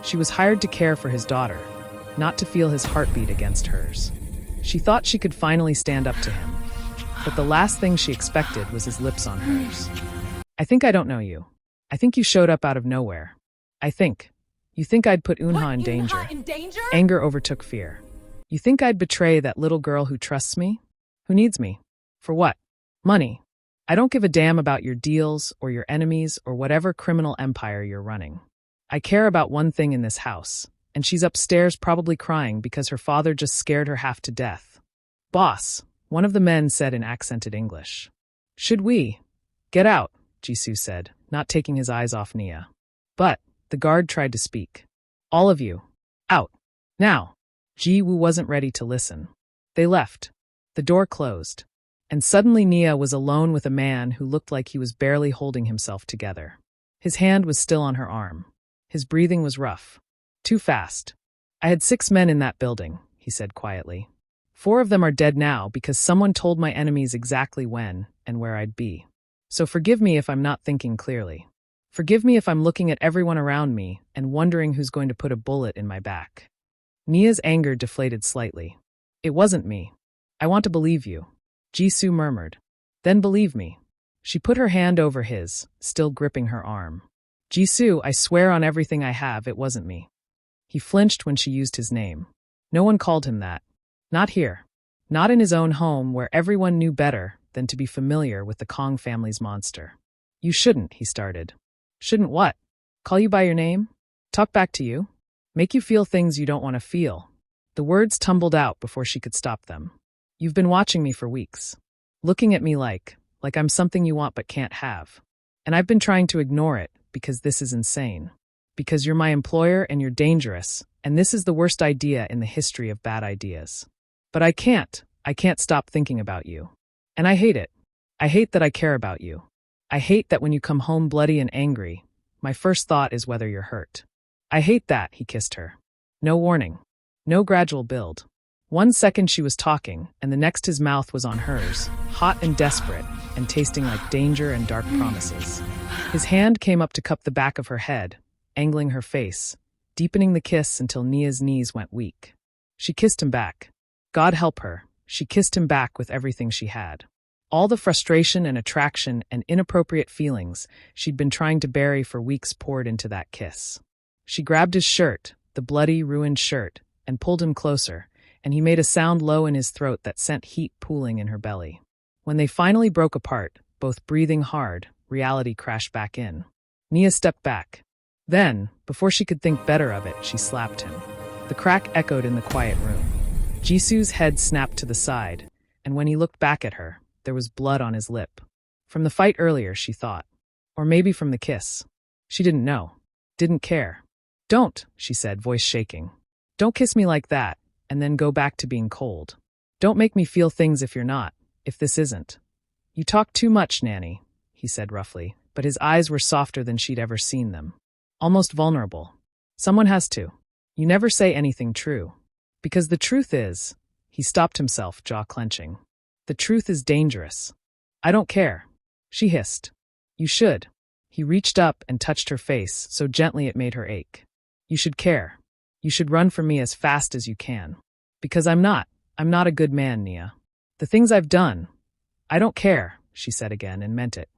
She was hired to care for his daughter, not to feel his heartbeat against hers. She thought she could finally stand up to him, but the last thing she expected was his lips on hers. I think I don't know you. I think you showed up out of nowhere. You think I'd put Unha in danger? Anger overtook fear. You think I'd betray that little girl who trusts me? Who needs me? For what? Money. I don't give a damn about your deals or your enemies or whatever criminal empire you're running. I care about one thing in this house, and she's upstairs probably crying because her father just scared her half to death. Boss, one of the men said in accented English. Should we? Get out, Jisoo said, not taking his eyes off Nia. But the guard tried to speak. All of you. Out. Now. Ji-woo wasn't ready to listen. They left. The door closed. And suddenly Nia was alone with a man who looked like he was barely holding himself together. His hand was still on her arm. His breathing was rough. Too fast. I had 6 men in that building, he said quietly. 4 of them are dead now because someone told my enemies exactly when and where I'd be. So forgive me if I'm not thinking clearly. Forgive me if I'm looking at everyone around me and wondering who's going to put a bullet in my back. Nia's anger deflated slightly. It wasn't me. I want to believe you. Jisoo murmured. Then believe me. She put her hand over his, still gripping her arm. Jisoo, I swear on everything I have, it wasn't me. He flinched when she used his name. No one called him that. Not here. Not in his own home where everyone knew better than to be familiar with the Kong family's monster. You shouldn't, he started. Shouldn't what? Call you by your name? Talk back to you? Make you feel things you don't want to feel. The words tumbled out before she could stop them. You've been watching me for weeks. Looking at me like I'm something you want but can't have. And I've been trying to ignore it because this is insane. Because you're my employer and you're dangerous, and this is the worst idea in the history of bad ideas. But I can't stop thinking about you. And I hate it. I hate that I care about you. I hate that when you come home bloody and angry, my first thought is whether you're hurt. I hate that, he kissed her. No warning. No gradual build. 1 second she was talking, and the next his mouth was on hers, hot and desperate, and tasting like danger and dark promises. His hand came up to cup the back of her head, angling her face, deepening the kiss until Nia's knees went weak. She kissed him back. God help her, she kissed him back with everything she had. All the frustration and attraction and inappropriate feelings she'd been trying to bury for weeks poured into that kiss. She grabbed his shirt, the bloody, ruined shirt, and pulled him closer, and he made a sound low in his throat that sent heat pooling in her belly. When they finally broke apart, both breathing hard, reality crashed back in. Nia stepped back. Then, before she could think better of it, she slapped him. The crack echoed in the quiet room. Jisoo's head snapped to the side, and when he looked back at her, there was blood on his lip. From the fight earlier, she thought. Or maybe from the kiss. She didn't know. Didn't care. Don't, she said, voice shaking. Don't kiss me like that, and then go back to being cold. Don't make me feel things if you're not, if this isn't. You talk too much, Nanny, he said roughly, but his eyes were softer than she'd ever seen them. Almost vulnerable. Someone has to. You never say anything true. Because the truth is, he stopped himself, jaw clenching. The truth is dangerous. I don't care. She hissed. You should. He reached up and touched her face so gently it made her ache. You should care. You should run from me as fast as you can. Because I'm not a good man, Nia. The things I've done. I don't care, she said again and meant it.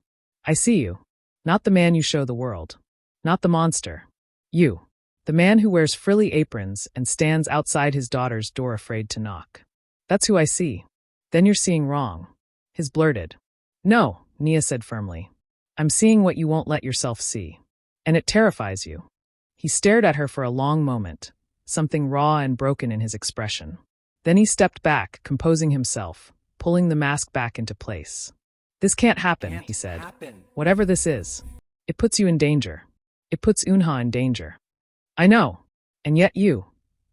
I see you. Not the man you show the world. Not the monster. You. The man who wears frilly aprons and stands outside his daughter's door afraid to knock. That's who I see. Then you're seeing wrong. His blurted. No, Nia said firmly. I'm seeing what you won't let yourself see. And it terrifies you. He stared at her for a long moment, something raw and broken in his expression. Then he stepped back, composing himself, pulling the mask back into place. This can't happen, he said. Whatever this is. It puts you in danger. It puts Unha in danger. I know. And yet you.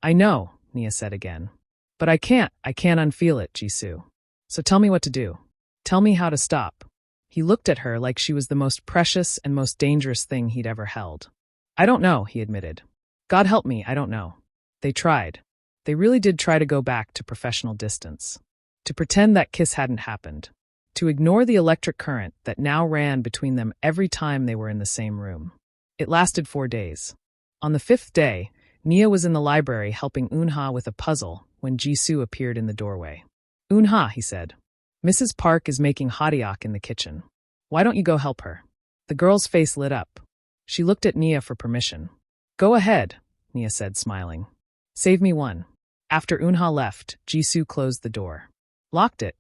I know, Nia said again. But I can't unfeel it, Jisoo. So tell me what to do. Tell me how to stop. He looked at her like she was the most precious and most dangerous thing he'd ever held. I don't know, he admitted. God help me, I don't know. They tried. They really did try to go back to professional distance. To pretend that kiss hadn't happened. To ignore the electric current that now ran between them every time they were in the same room. It lasted 4 days. On the fifth day, Nia was in the library helping Unha with a puzzle when Jisoo appeared in the doorway. "Unha," he said, "Mrs. Park is making hottiak in the kitchen. Why don't you go help her?" The girl's face lit up. She looked at Nia for permission. "Go ahead," Nia said, smiling. "Save me one." After Unha left, Jisoo closed the door. Locked it,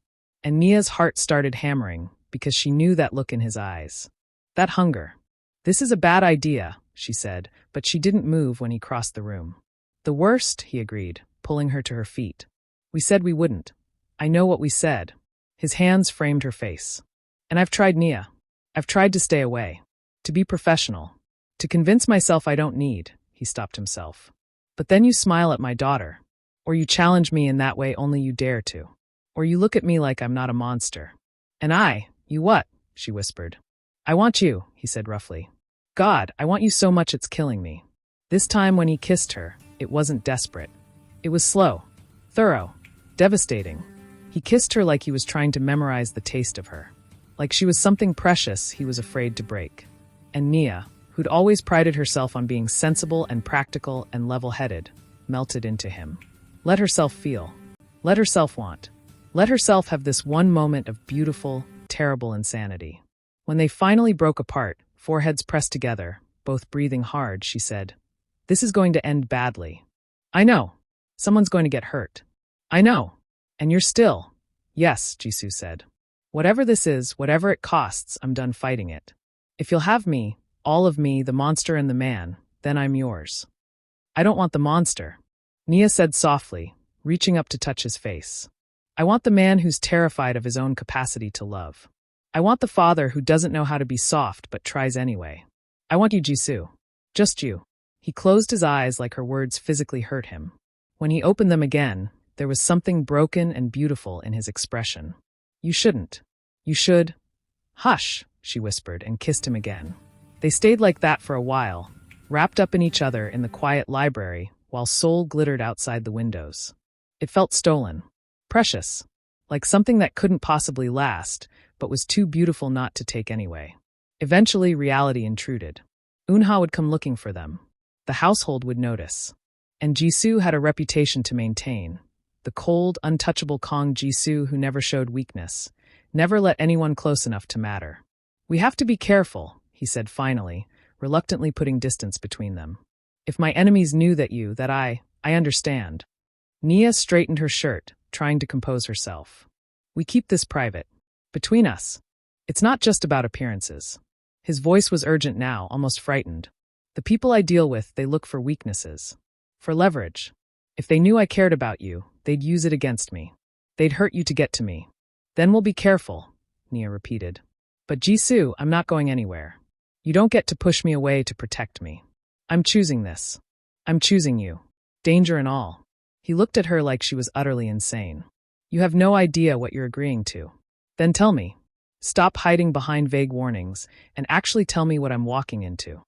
and Nia's heart started hammering because she knew that look in his eyes. That hunger. "This is a bad idea," she said, but she didn't move when he crossed the room. "The worst," he agreed, pulling her to her feet. "We said we wouldn't. I know what we said." His hands framed her face. "And I've tried, Nia. I've tried to stay away. To be professional. To convince myself I don't need," he stopped himself. "But then you smile at my daughter. Or you challenge me in that way only you dare to. Or you look at me like I'm not a monster. And you what?" she whispered. "I want you," he said roughly. "God, I want you so much it's killing me." This time when he kissed her, it wasn't desperate. It was slow, thorough, devastating. He kissed her like he was trying to memorize the taste of her. Like she was something precious he was afraid to break. And Nia, who'd always prided herself on being sensible and practical and level-headed, melted into him. Let herself feel. Let herself want. Let herself have this one moment of beautiful, terrible insanity. When they finally broke apart, foreheads pressed together, both breathing hard, she said, "This is going to end badly. I know. Someone's going to get hurt. I know. And you're still." "Yes," Jisoo said. "Whatever this is, whatever it costs, I'm done fighting it. If you'll have me, all of me, the monster and the man, then I'm yours." "I don't want the monster," Nia said softly, reaching up to touch his face. "I want the man who's terrified of his own capacity to love. I want the father who doesn't know how to be soft but tries anyway. I want you, Jisoo. Just you." He closed his eyes like her words physically hurt him. When he opened them again, there was something broken and beautiful in his expression. "You shouldn't. You should." "Hush," she whispered and kissed him again. They stayed like that for a while, wrapped up in each other in the quiet library, while Seoul glittered outside the windows. It felt stolen, precious, like something that couldn't possibly last, but was too beautiful not to take anyway. Eventually, reality intruded. Unha would come looking for them. The household would notice. And Jisoo had a reputation to maintain. The cold, untouchable Kong Jisoo who never showed weakness, never let anyone close enough to matter. "We have to be careful," he said finally, reluctantly putting distance between them. "If my enemies knew that I understand." Nia straightened her shirt, trying to compose herself. "We keep this private. Between us. It's not just about appearances." His voice was urgent now, almost frightened. "The people I deal with, they look for weaknesses. For leverage. If they knew I cared about you, they'd use it against me. They'd hurt you to get to me. Then we'll be careful," Nia repeated. "But Jisoo, I'm not going anywhere. You don't get to push me away to protect me. I'm choosing this. I'm choosing you. Danger and all." He looked at her like she was utterly insane. "You have no idea what you're agreeing to. Then tell me. Stop hiding behind vague warnings, and actually tell me what I'm walking into."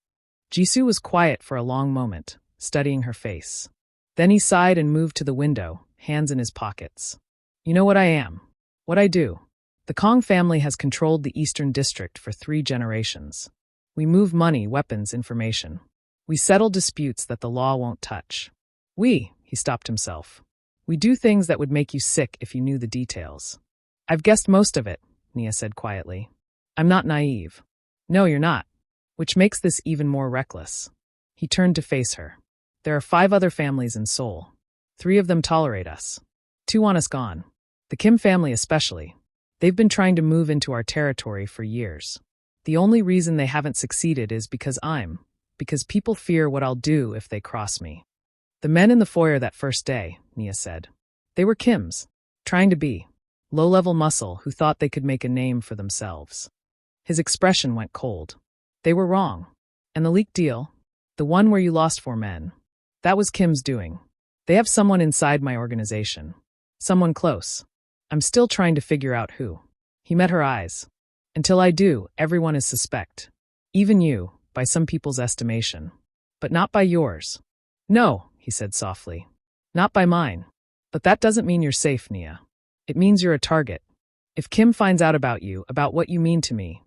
Jisoo was quiet for a long moment, studying her face. Then he sighed and moved to the window, hands in his pockets. "You know what I am. What I do. The Kong family has controlled the Eastern District for 3 generations. We move money, weapons, information. We settle disputes that the law won't touch. He stopped himself. "We do things that would make you sick if you knew the details." "I've guessed most of it," Nia said quietly. "I'm not naive." "No, you're not. Which makes this even more reckless." He turned to face her. "There are 5 other families in Seoul. 3 of them tolerate us. 2 want us gone. The Kim family especially. They've been trying to move into our territory for years. The only reason they haven't succeeded is because people fear what I'll do if they cross me." "The men in the foyer that first day," Nia said. "They were Kims. Trying to be. Low-level muscle who thought they could make a name for themselves." His expression went cold. "They were wrong. And the leaked deal, the one where you lost 4 men, that was Kim's doing. They have someone inside my organization. Someone close. I'm still trying to figure out who." He met her eyes. "Until I do, everyone is suspect. Even you, by some people's estimation. But not by yours." "No," he said softly. "Not by mine. But that doesn't mean you're safe, Nia. It means you're a target. If Kim finds out about you, about what you mean to me,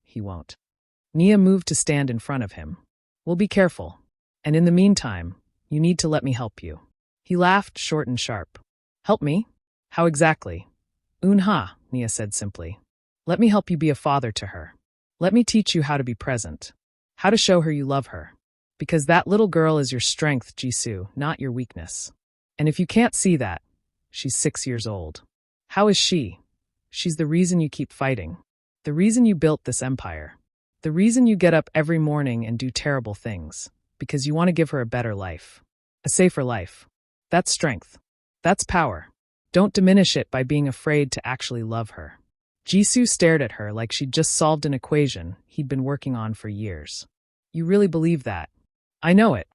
he won't." Nia moved to stand in front of him. "We'll be careful. And in the meantime, you need to let me help you." He laughed short and sharp. "Help me? How exactly?" "Unha," Nia said simply. "Let me help you be a father to her. Let me teach you how to be present. How to show her you love her. Because that little girl is your strength, Jisoo, not your weakness. And if you can't see that, she's 6 years old. How is she? She's the reason you keep fighting. The reason you built this empire. The reason you get up every morning and do terrible things. Because you want to give her a better life. A safer life. That's strength. That's power. Don't diminish it by being afraid to actually love her." Jisoo stared at her like she'd just solved an equation he'd been working on for years. "You really believe that?" "I know it."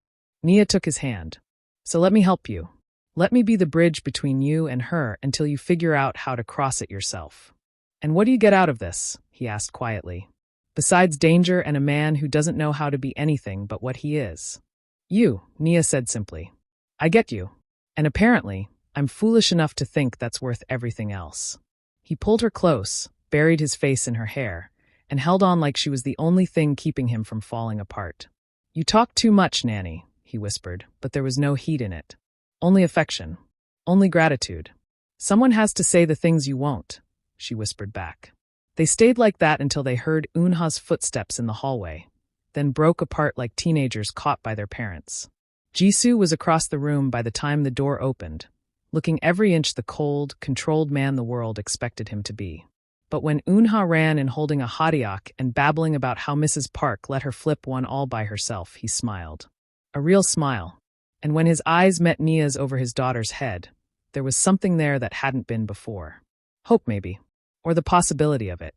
Nia took his hand. "So let me help you. Let me be the bridge between you and her until you figure out how to cross it yourself." "And what do you get out of this?" he asked quietly. "Besides danger and a man who doesn't know how to be anything but what he is." "You," Nia said simply. "I get you. And apparently, I'm foolish enough to think that's worth everything else." He pulled her close, buried his face in her hair, and held on like she was the only thing keeping him from falling apart. "You talk too much, Nanny," he whispered, but there was no heat in it. "Only affection. Only gratitude. Someone has to say the things you won't," she whispered back. They stayed like that until they heard Unha's footsteps in the hallway, then broke apart like teenagers caught by their parents. Jisoo was across the room by the time the door opened, looking every inch the cold, controlled man the world expected him to be. But when Unha ran in holding a hottiak and babbling about how Mrs. Park let her flip one all by herself, he smiled. A real smile. And when his eyes met Nia's over his daughter's head, there was something there that hadn't been before. Hope, maybe. Or the possibility of it.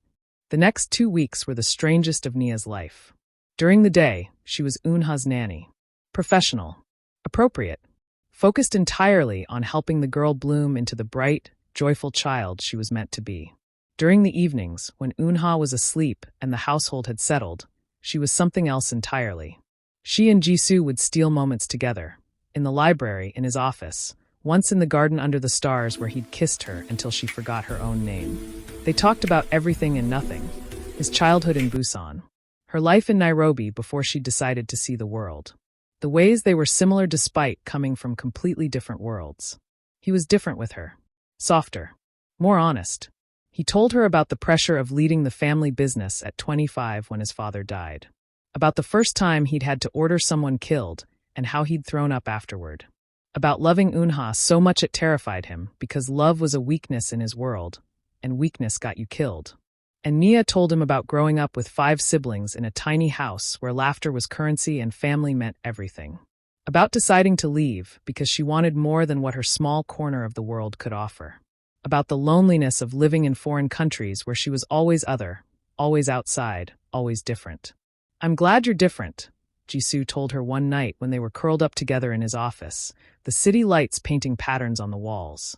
The next 2 weeks were the strangest of Nia's life. During the day, she was Unha's nanny. Professional. Appropriate. Focused entirely on helping the girl bloom into the bright, joyful child she was meant to be. During the evenings, when Unha was asleep and the household had settled, she was something else entirely. She and Jisoo would steal moments together, in the library, in his office, once in the garden under the stars where he'd kissed her until she forgot her own name. They talked about everything and nothing, his childhood in Busan, her life in Nairobi before she decided to see the world. The ways they were similar despite coming from completely different worlds. He was different with her. Softer. More honest. He told her about the pressure of leading the family business at 25 when his father died. About the first time he'd had to order someone killed and how he'd thrown up afterward. About loving Unha so much it terrified him because love was a weakness in his world, and weakness got you killed. And Nia told him about growing up with 5 siblings in a tiny house where laughter was currency and family meant everything. About deciding to leave because she wanted more than what her small corner of the world could offer. About the loneliness of living in foreign countries where she was always other, always outside, always different. "I'm glad you're different," Jisoo told her one night when they were curled up together in his office, the city lights painting patterns on the walls.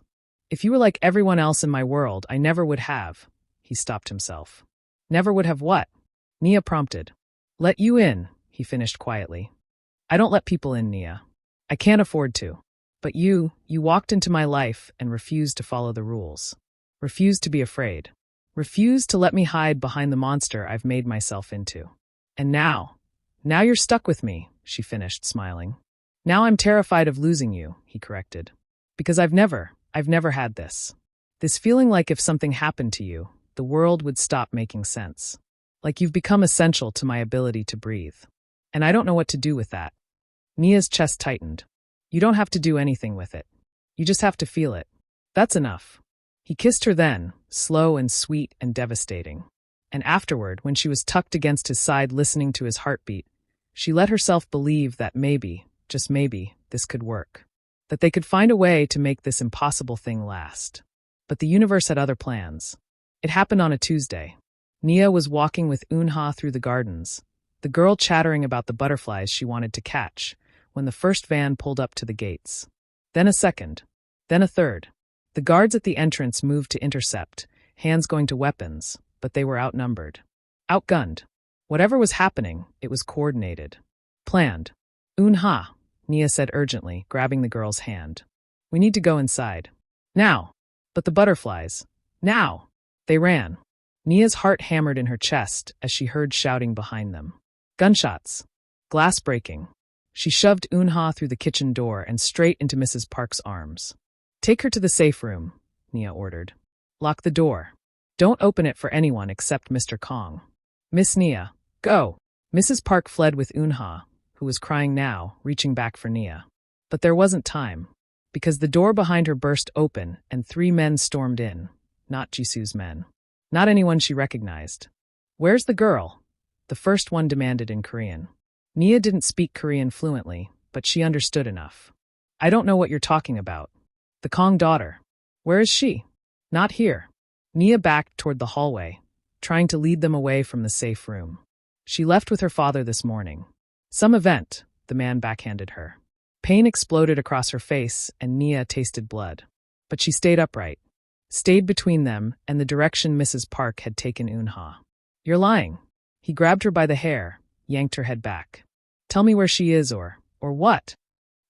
"If you were like everyone else in my world, I never would have." He stopped himself. "Never would have what?" Nia prompted. "Let you in," he finished quietly. "I don't let people in, Nia. I can't afford to. But you walked into my life and refused to follow the rules. Refused to be afraid. Refused to let me hide behind the monster I've made myself into. And now you're stuck with me," she finished, smiling. "Now I'm terrified of losing you," he corrected. "Because I've never had this. This feeling like if something happened to you, the world would stop making sense. Like you've become essential to my ability to breathe. And I don't know what to do with that." Nia's chest tightened. "You don't have to do anything with it. You just have to feel it. That's enough." He kissed her then, slow and sweet and devastating. And afterward, when she was tucked against his side listening to his heartbeat, she let herself believe that maybe, just maybe, this could work. That they could find a way to make this impossible thing last. But the universe had other plans. It happened on a Tuesday. Nia was walking with Unha through the gardens, the girl chattering about the butterflies she wanted to catch, when the first van pulled up to the gates. Then a second. Then a third. The guards at the entrance moved to intercept, hands going to weapons, but they were outnumbered. Outgunned. Whatever was happening, it was coordinated. Planned. "Unha," Nia said urgently, grabbing the girl's hand. "We need to go inside. Now." "But the butterflies. Now." They ran. Nia's heart hammered in her chest as she heard shouting behind them. Gunshots. Glass breaking. She shoved Unha through the kitchen door and straight into Mrs. Park's arms. "Take her to the safe room," Nia ordered. "Lock the door. Don't open it for anyone except Mr. Kong. Miss Nia, go." Mrs. Park fled with Unha, who was crying now, reaching back for Nia. But there wasn't time, because the door behind her burst open and 3 men stormed in, not Jisu's men. Not anyone she recognized. "Where's the girl?" the first one demanded in Korean. Nia didn't speak Korean fluently, but she understood enough. "I don't know what you're talking about. The Kong daughter. Where is she?" "Not here." Nia backed toward the hallway, trying to lead them away from the safe room. "She left with her father this morning. Some event," the man backhanded her. Pain exploded across her face, and Nia tasted blood. But she stayed upright, stayed between them and the direction Mrs. Park had taken Unha. "You're lying." He grabbed her by the hair, yanked her head back. "Tell me where she is or what?"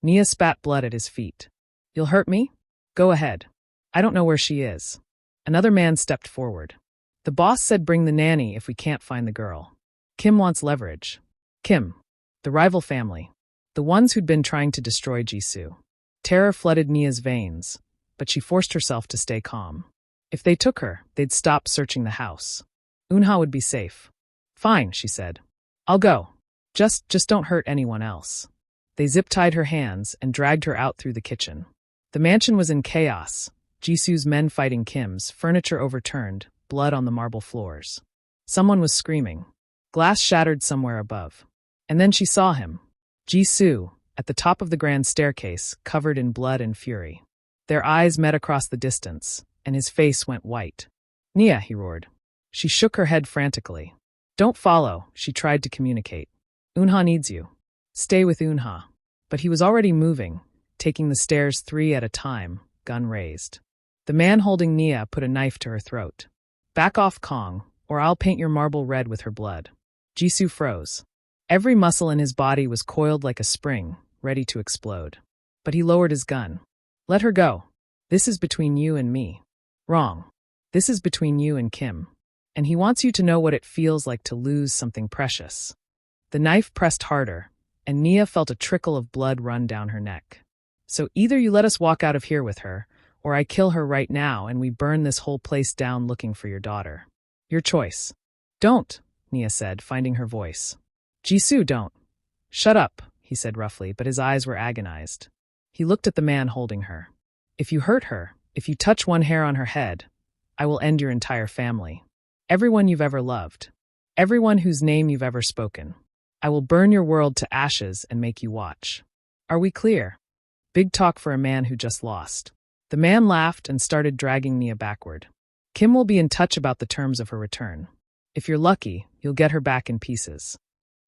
Nia spat blood at his feet. "You'll hurt me? Go ahead. I don't know where she is." Another man stepped forward. "The boss said bring the nanny if we can't find the girl. Kim wants leverage." Kim. The rival family. The ones who'd been trying to destroy Jisoo. Terror flooded Nia's veins, but she forced herself to stay calm. If they took her, they'd stop searching the house. Unha would be safe. "Fine," she said. "I'll go. Just don't hurt anyone else." They zip-tied her hands and dragged her out through the kitchen. The mansion was in chaos. Jisoo's men fighting Kim's, furniture overturned, blood on the marble floors. Someone was screaming. Glass shattered somewhere above. And then she saw him. Jisoo, at the top of the grand staircase, covered in blood and fury. Their eyes met across the distance, and his face went white. "Nia," he roared. She shook her head frantically. "Don't follow," she tried to communicate. "Unha needs you. Stay with Unha." But he was already moving, taking the stairs 3 at a time, gun raised. The man holding Nia put a knife to her throat. "Back off, Kong, or I'll paint your marble red with her blood." Jisoo froze. Every muscle in his body was coiled like a spring, ready to explode. But he lowered his gun. "Let her go. This is between you and me." "Wrong. This is between you and Kim. And he wants you to know what it feels like to lose something precious." The knife pressed harder, and Nia felt a trickle of blood run down her neck. "So either you let us walk out of here with her, or I kill her right now and we burn this whole place down looking for your daughter. Your choice." "Don't," Nia said, finding her voice. "Jisoo, don't." "Shut up," he said roughly, but his eyes were agonized. He looked at the man holding her. "If you hurt her, if you touch one hair on her head, I will end your entire family. Everyone you've ever loved. Everyone whose name you've ever spoken. I will burn your world to ashes and make you watch. Are we clear?" Big talk for a man who just lost. The man laughed and started dragging Nia backward. "Kim will be in touch about the terms of her return. If you're lucky, you'll get her back in pieces."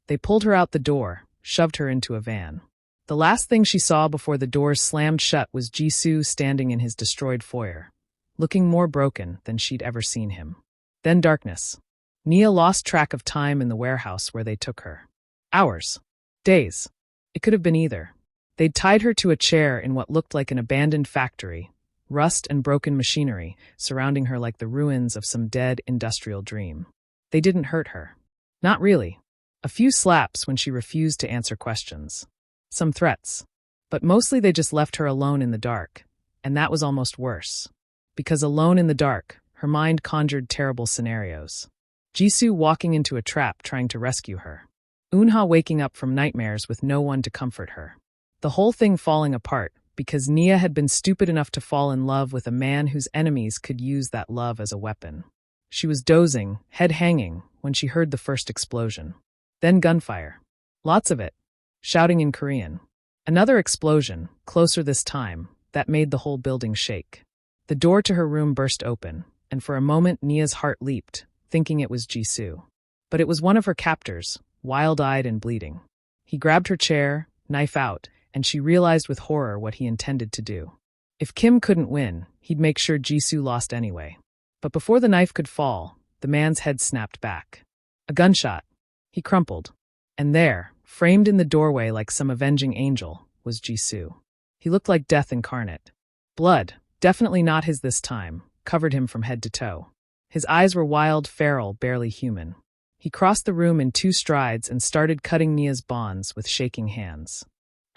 They pulled her out the door, shoved her into a van. The last thing she saw before the doors slammed shut was Jisoo standing in his destroyed foyer, looking more broken than she'd ever seen him. Then darkness. Nia lost track of time in the warehouse where they took her. Hours. Days. It could have been either. They'd tied her to a chair in what looked like an abandoned factory, rust and broken machinery surrounding her like the ruins of some dead industrial dream. They didn't hurt her. Not really. A few slaps when she refused to answer questions. Some threats. But mostly they just left her alone in the dark, and that was almost worse. Because alone in the dark, her mind conjured terrible scenarios. Jisoo walking into a trap trying to rescue her. Unha waking up from nightmares with no one to comfort her. The whole thing falling apart because Nia had been stupid enough to fall in love with a man whose enemies could use that love as a weapon. She was dozing, head hanging, when she heard the first explosion. Then gunfire. Lots of it. Shouting in Korean. Another explosion, closer this time, that made the whole building shake. The door to her room burst open, and for a moment Nia's heart leaped, thinking it was Jisoo. But it was one of her captors, wild-eyed and bleeding. He grabbed her chair, knife out, and she realized with horror what he intended to do. If Kim couldn't win, he'd make sure Jisoo lost anyway. But before the knife could fall, the man's head snapped back. A gunshot. He crumpled. And there, framed in the doorway like some avenging angel, was Jisoo. He looked like death incarnate. Blood, definitely not his this time, covered him from head to toe. His eyes were wild, feral, barely human. He crossed the room in 2 strides and started cutting Nia's bonds with shaking hands.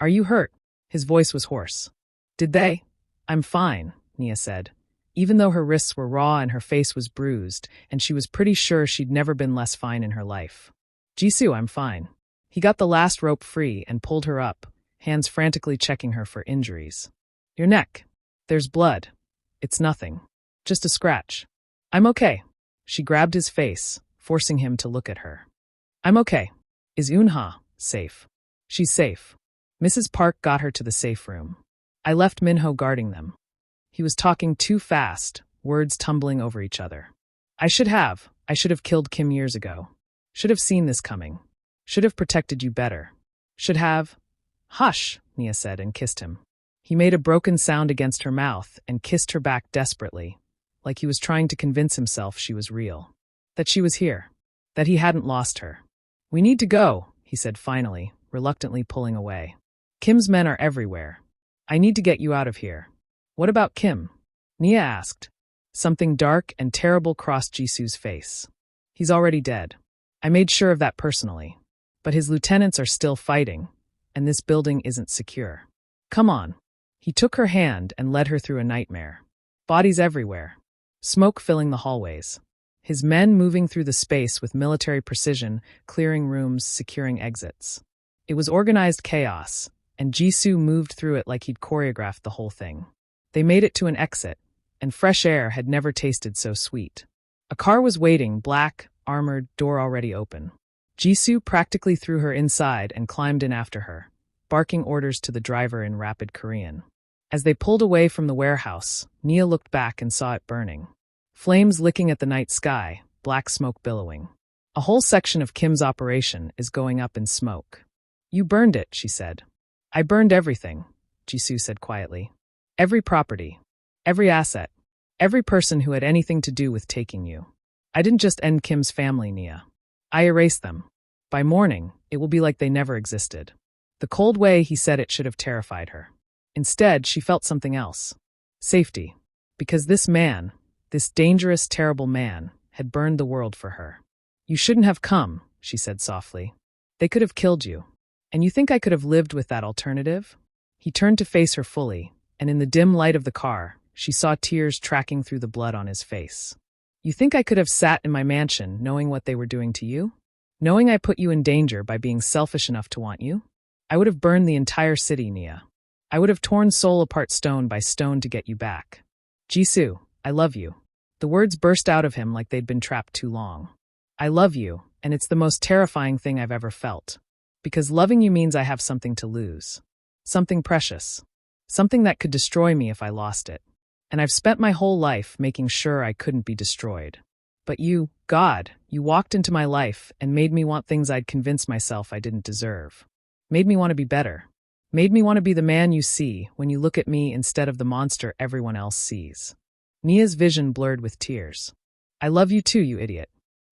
Are you hurt? His voice was hoarse. Did they? I'm fine, Nia said, even though her wrists were raw and her face was bruised, and she was pretty sure she'd never been less fine in her life. Jisoo, I'm fine. He got the last rope free and pulled her up, hands frantically checking her for injuries. Your neck. There's blood. It's nothing. Just a scratch. I'm okay. She grabbed his face, forcing him to look at her. I'm okay. Is Unha safe? She's safe. Mrs. Park got her to the safe room. I left Minho guarding them. He was talking too fast, words tumbling over each other. I should have killed Kim years ago. Should have seen this coming. Should have protected you better. Should have. Hush, Nia said and kissed him. He made a broken sound against her mouth and kissed her back desperately, like he was trying to convince himself she was real. That she was here. That he hadn't lost her. We need to go, he said finally, reluctantly pulling away. Kim's men are everywhere. I need to get you out of here. What about Kim? Nia asked. Something dark and terrible crossed Jisoo's face. He's already dead. I made sure of that personally. But his lieutenants are still fighting, and this building isn't secure. Come on. He took her hand and led her through a nightmare. Bodies everywhere. Smoke filling the hallways. His men moving through the space with military precision, clearing rooms, securing exits. It was organized chaos, and Jisoo moved through it like he'd choreographed the whole thing. They made it to an exit, and fresh air had never tasted so sweet. A car was waiting, black, armored, door already open. Jisoo practically threw her inside and climbed in after her, barking orders to the driver in rapid Korean. As they pulled away from the warehouse, Nia looked back and saw it burning. Flames licking at the night sky, black smoke billowing. A whole section of Kim's operation is going up in smoke. You burned it, she said. I burned everything, Jisoo said quietly. Every property, every asset, every person who had anything to do with taking you. I didn't just end Kim's family, Nia. I erased them. By morning, it will be like they never existed. The cold way he said it should have terrified her. Instead, she felt something else. Safety. Because this man, this dangerous, terrible man, had burned the world for her. You shouldn't have come, she said softly. They could have killed you. And you think I could have lived with that alternative? He turned to face her fully, and in the dim light of the car, she saw tears tracking through the blood on his face. You think I could have sat in my mansion knowing what they were doing to you? Knowing I put you in danger by being selfish enough to want you? I would have burned the entire city, Nia. I would have torn Seoul apart stone by stone to get you back. Jisoo, I love you. The words burst out of him like they'd been trapped too long. I love you, and it's the most terrifying thing I've ever felt. Because loving you means I have something to lose. Something precious. Something that could destroy me if I lost it. And I've spent my whole life making sure I couldn't be destroyed. But you, God, you walked into my life and made me want things I'd convinced myself I didn't deserve. Made me want to be better. Made me want to be the man you see when you look at me instead of the monster everyone else sees. Nia's vision blurred with tears. I love you too, you idiot.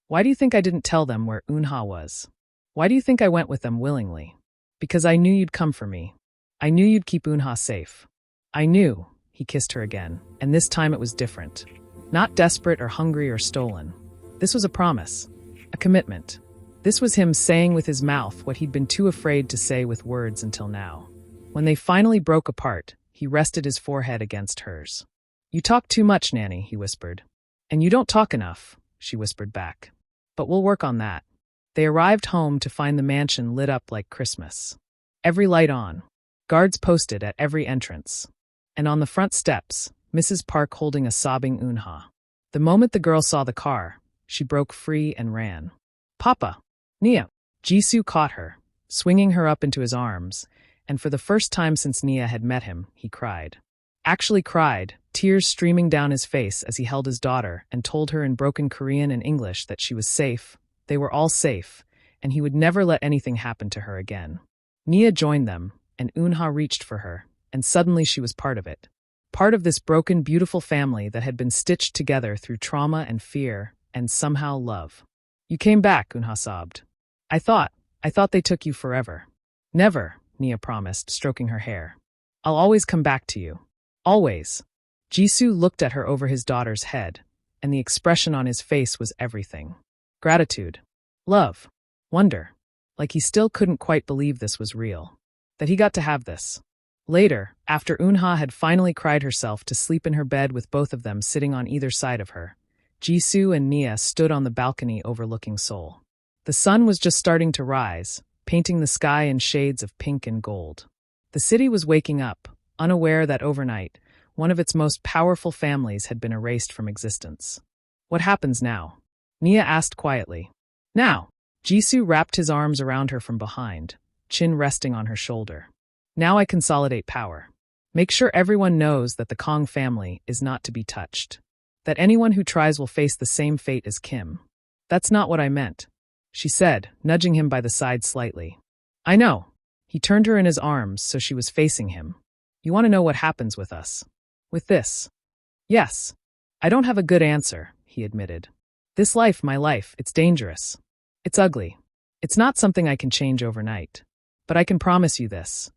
Why do you think I didn't tell them where Unha was? Why do you think I went with them willingly? Because I knew you'd come for me. I knew you'd keep Unha safe. I knew. He kissed her again, and this time it was different. Not desperate or hungry or stolen. This was a promise. A commitment. This was him saying with his mouth what he'd been too afraid to say with words until now. When they finally broke apart, he rested his forehead against hers. You talk too much, Nanny, he whispered. And you don't talk enough, she whispered back. But we'll work on that. They arrived home to find the mansion lit up like Christmas. Every light on. Guards posted at every entrance. And on the front steps, Mrs. Park holding a sobbing Unha. The moment the girl saw the car, she broke free and ran. Papa! Nia! Jisoo caught her, swinging her up into his arms, and for the first time since Nia had met him, he cried. Actually cried, tears streaming down his face as he held his daughter and told her in broken Korean and English that she was safe, they were all safe, and he would never let anything happen to her again. Nia joined them, and Unha reached for her, and suddenly she was part of it. Part of this broken, beautiful family that had been stitched together through trauma and fear, and somehow love. You came back, Unha sobbed. I thought they took you forever. Never, Nia promised, stroking her hair. I'll always come back to you. Always. Jisoo looked at her over his daughter's head, and the expression on his face was everything. Gratitude. Love. Wonder. Like he still couldn't quite believe this was real. That he got to have this. Later, after Unha had finally cried herself to sleep in her bed with both of them sitting on either side of her, Jisoo and Nia stood on the balcony overlooking Seoul. The sun was just starting to rise, painting the sky in shades of pink and gold. The city was waking up, unaware that overnight, one of its most powerful families had been erased from existence. What happens now? Nia asked quietly. Now. Jisoo wrapped his arms around her from behind, chin resting on her shoulder. Now I consolidate power. Make sure everyone knows that the Kong family is not to be touched. That anyone who tries will face the same fate as Kim. That's not what I meant, she said, nudging him by the side slightly. I know. He turned her in his arms so she was facing him. You want to know what happens with us? With this? Yes. I don't have a good answer, he admitted. This life, my life, it's dangerous. It's ugly. It's not something I can change overnight. But I can promise you this.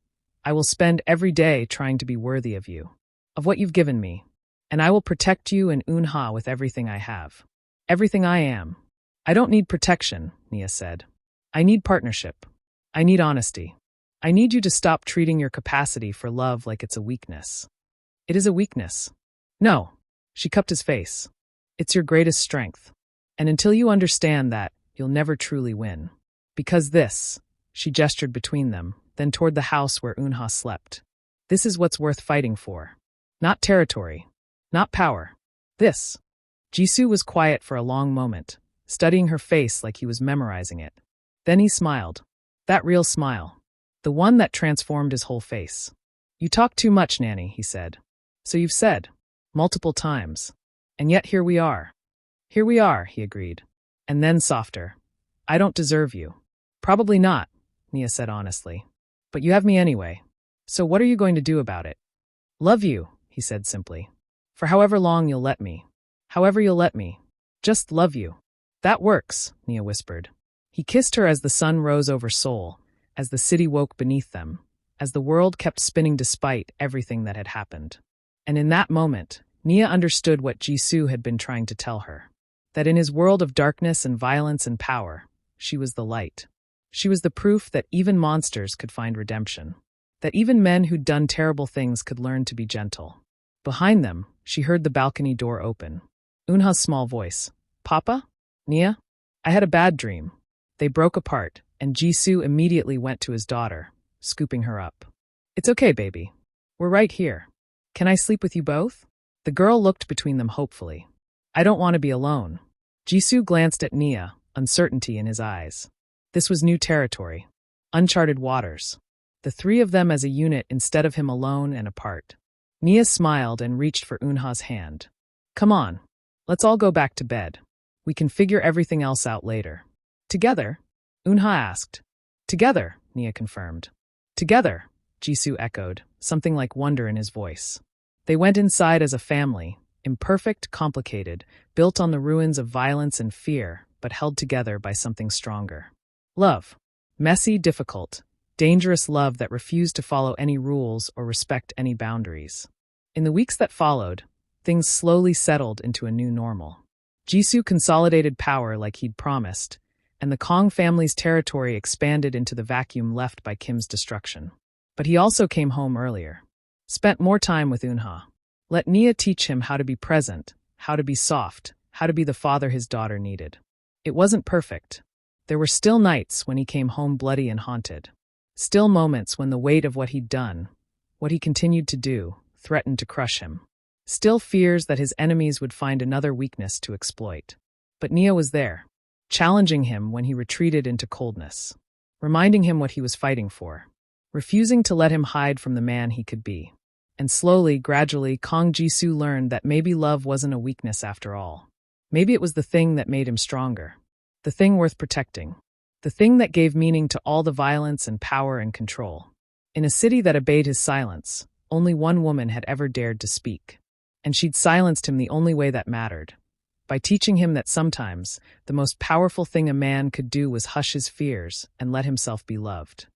I will spend every day trying to be worthy of you, of what you've given me, and I will protect you and Unha with everything I have. Everything I am. I don't need protection, Nia said. I need partnership. I need honesty. I need you to stop treating your capacity for love like it's a weakness. It is a weakness. No. She cupped his face. It's your greatest strength. And until you understand that, you'll never truly win. Because this, she gestured between them, then toward the house where Unha slept. This is what's worth fighting for. Not territory. Not power. This. Jisoo was quiet for a long moment, studying her face like he was memorizing it. Then he smiled. That real smile. The one that transformed his whole face. You talk too much, Nanny, he said. So you've said. Multiple times. And yet here we are. Here we are, he agreed. And then softer. I don't deserve you. Probably not, Nia said honestly. But you have me anyway. So what are you going to do about it? Love you, he said simply. For however long you'll let me. However you'll let me. Just love you. That works, Nia whispered. He kissed her as the sun rose over Seoul, as the city woke beneath them, as the world kept spinning despite everything that had happened. And in that moment, Nia understood what Jisoo had been trying to tell her. That in his world of darkness and violence and power, she was the light. She was the proof that even monsters could find redemption. That even men who'd done terrible things could learn to be gentle. Behind them, she heard the balcony door open. Unha's small voice. Papa? Nia? I had a bad dream. They broke apart, and Jisoo immediately went to his daughter, scooping her up. It's okay, baby. We're right here. Can I sleep with you both? The girl looked between them hopefully. I don't want to be alone. Jisoo glanced at Nia, uncertainty in his eyes. This was new territory. Uncharted waters. The three of them as a unit instead of him alone and apart. Nia smiled and reached for Unha's hand. Come on. Let's all go back to bed. We can figure everything else out later. Together? Unha asked. Together, Nia confirmed. Together, Jisoo echoed, something like wonder in his voice. They went inside as a family, imperfect, complicated, built on the ruins of violence and fear, but held together by something stronger. Love. Messy, difficult, dangerous love that refused to follow any rules or respect any boundaries. In the weeks that followed, things slowly settled into a new normal. Jisoo consolidated power like he'd promised, and the Kong family's territory expanded into the vacuum left by Kim's destruction. But he also came home earlier. Spent more time with Unha. Let Nia teach him how to be present, how to be soft, how to be the father his daughter needed. It wasn't perfect. There were still nights when he came home bloody and haunted. Still moments when the weight of what he'd done, what he continued to do, threatened to crush him. Still fears that his enemies would find another weakness to exploit. But Nia was there, challenging him when he retreated into coldness, reminding him what he was fighting for, refusing to let him hide from the man he could be. And slowly, gradually, Kong Jisoo learned that maybe love wasn't a weakness after all. Maybe it was the thing that made him stronger. The thing worth protecting. The thing that gave meaning to all the violence and power and control. In a city that obeyed his silence, only one woman had ever dared to speak. And she'd silenced him the only way that mattered. By teaching him that sometimes, the most powerful thing a man could do was hush his fears and let himself be loved.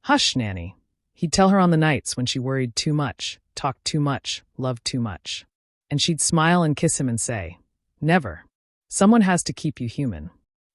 Hush, Nanny. He'd tell her on the nights when she worried too much, talked too much, loved too much. And she'd smile and kiss him and say, Never. Someone has to keep you human.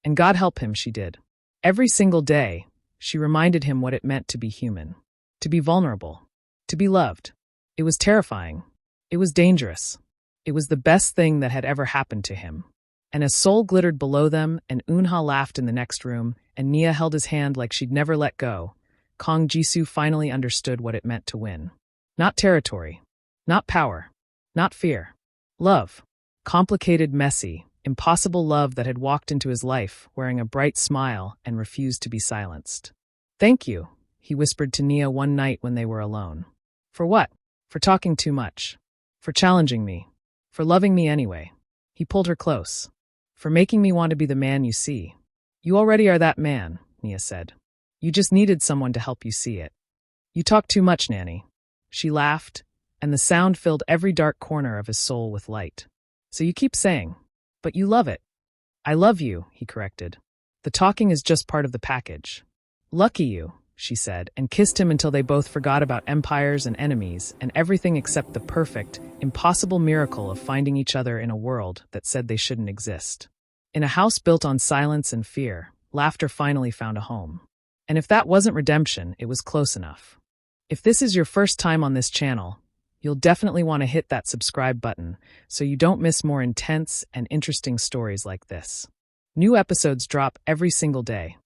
And God help him, she did. Every single day, she reminded him what it meant to be human, to be vulnerable, to be loved. It was terrifying. It was dangerous. It was the best thing that had ever happened to him. And as Seoul glittered below them, and Eunha laughed in the next room, and Nia held his hand like she'd never let go, Kang Jisoo finally understood what it meant to win. Not territory. Not power. Not fear. Love. Complicated, messy, impossible love that had walked into his life wearing a bright smile and refused to be silenced. "Thank you," he whispered to Nia one night when they were alone. "For what? For talking too much. For challenging me. For loving me anyway." He pulled her close. "For making me want to be the man you see." "You already are that man," Nia said. "You just needed someone to help you see it." "You talk too much, Nanny." She laughed, and the sound filled every dark corner of his soul with light. "So you keep saying, but you love it." "I love you," he corrected. "The talking is just part of the package." "Lucky you," she said, and kissed him until they both forgot about empires and enemies and everything except the perfect, impossible miracle of finding each other in a world that said they shouldn't exist. In a house built on silence and fear, laughter finally found a home. And if that wasn't redemption, it was close enough. If this is your first time on this channel, you'll definitely want to hit that subscribe button so you don't miss more intense and interesting stories like this. New episodes drop every single day.